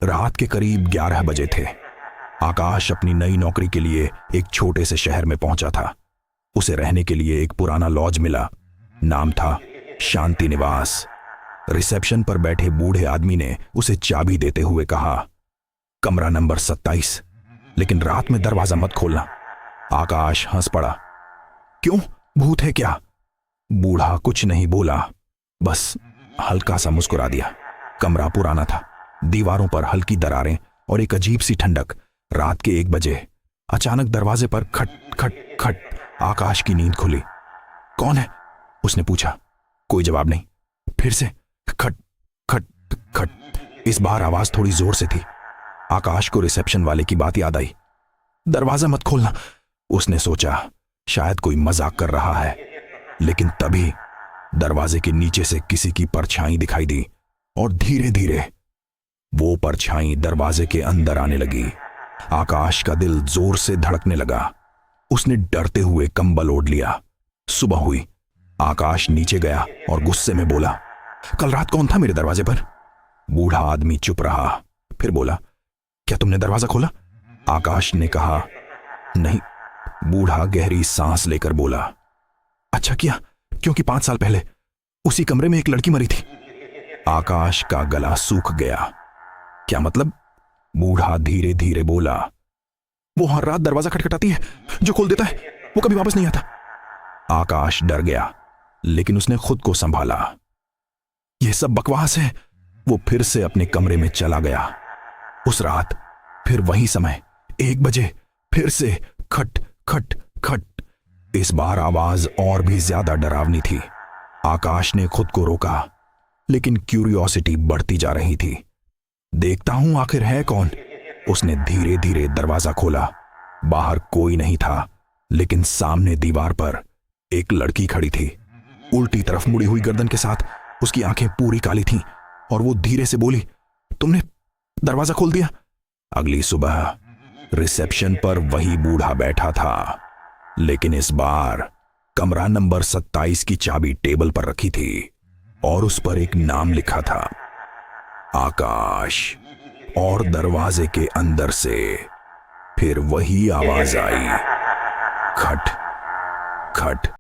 रात के करीब 11 बजे थे। आकाश अपनी नई नौकरी के लिए एक छोटे से शहर में पहुंचा था। उसे रहने के लिए एक पुराना लॉज मिला। नाम था शांति निवास। रिसेप्शन पर बैठे बूढ़े आदमी ने उसे चाबी देते हुए कहा, कमरा नंबर 27, लेकिन रात में दरवाजा मत खोलना। आकाश हंस पड़ा। क्यों, भूत है क्या? बूढ़ा कुछ नहीं बोला, बस हल्का सा मुस्कुरा दिया। कमरा पुराना था, दीवारों पर हल्की दरारें और एक अजीब सी ठंडक। रात के 1 बजे अचानक दरवाजे पर खट खट खट। आकाश की नींद खुली। कौन है? उसने पूछा। कोई जवाब नहीं। फिर से खट खट खट। इस बार आवाज थोड़ी जोर से थी। आकाश को रिसेप्शन वाले की बात याद आई। दरवाजा मत खोलना। उसने सोचा शायद कोई मजाक कर रहा है, लेकिन तभी दरवाजे के नीचे से किसी की परछाई दिखाई दी और धीरे धीरे वो परछाई दरवाजे के अंदर आने लगी। आकाश का दिल जोर से धड़कने लगा। उसने डरते हुए कंबल ओढ़ लिया। सुबह हुई। आकाश नीचे गया और गुस्से में बोला, कल रात कौन था मेरे दरवाजे पर? बूढ़ा आदमी चुप रहा, फिर बोला, क्या तुमने दरवाजा खोला? आकाश ने कहा, नहीं। बूढ़ा गहरी सांस लेकर बोला, अच्छा किया, क्योंकि 5 साल पहले उसी कमरे में एक लड़की मरी थी। आकाश का गला सूख गया। क्या मतलब? बूढ़ा धीरे धीरे बोला, वो हर रात दरवाजा खटखटाती है, जो खोल देता है वो कभी वापस नहीं आता। आकाश डर गया, लेकिन उसने खुद को संभाला। यह सब बकवास है। वो फिर से अपने कमरे में चला गया। उस रात फिर वही समय 1 बजे फिर से खट खट खट। इस बार आवाज और भी ज्यादा डरावनी थी। आकाश ने खुद को रोका, लेकिन क्यूरियोसिटी बढ़ती जा रही थी। देखता हूं आखिर है कौन। उसने धीरे धीरे दरवाजा खोला। बाहर कोई नहीं था, लेकिन सामने दीवार पर एक लड़की खड़ी थी, उल्टी तरफ मुड़ी हुई गर्दन के साथ। उसकी आंखें पूरी काली थीं और वो धीरे से बोली, तुमने दरवाजा खोल दिया। अगली सुबह रिसेप्शन पर वही बूढ़ा बैठा था, लेकिन इस बार कमरा नंबर 27 की चाबी टेबल पर रखी थी और उस पर एक नाम लिखा था, आकाश। और दरवाजे के अंदर से फिर वही आवाज आई, खट खट।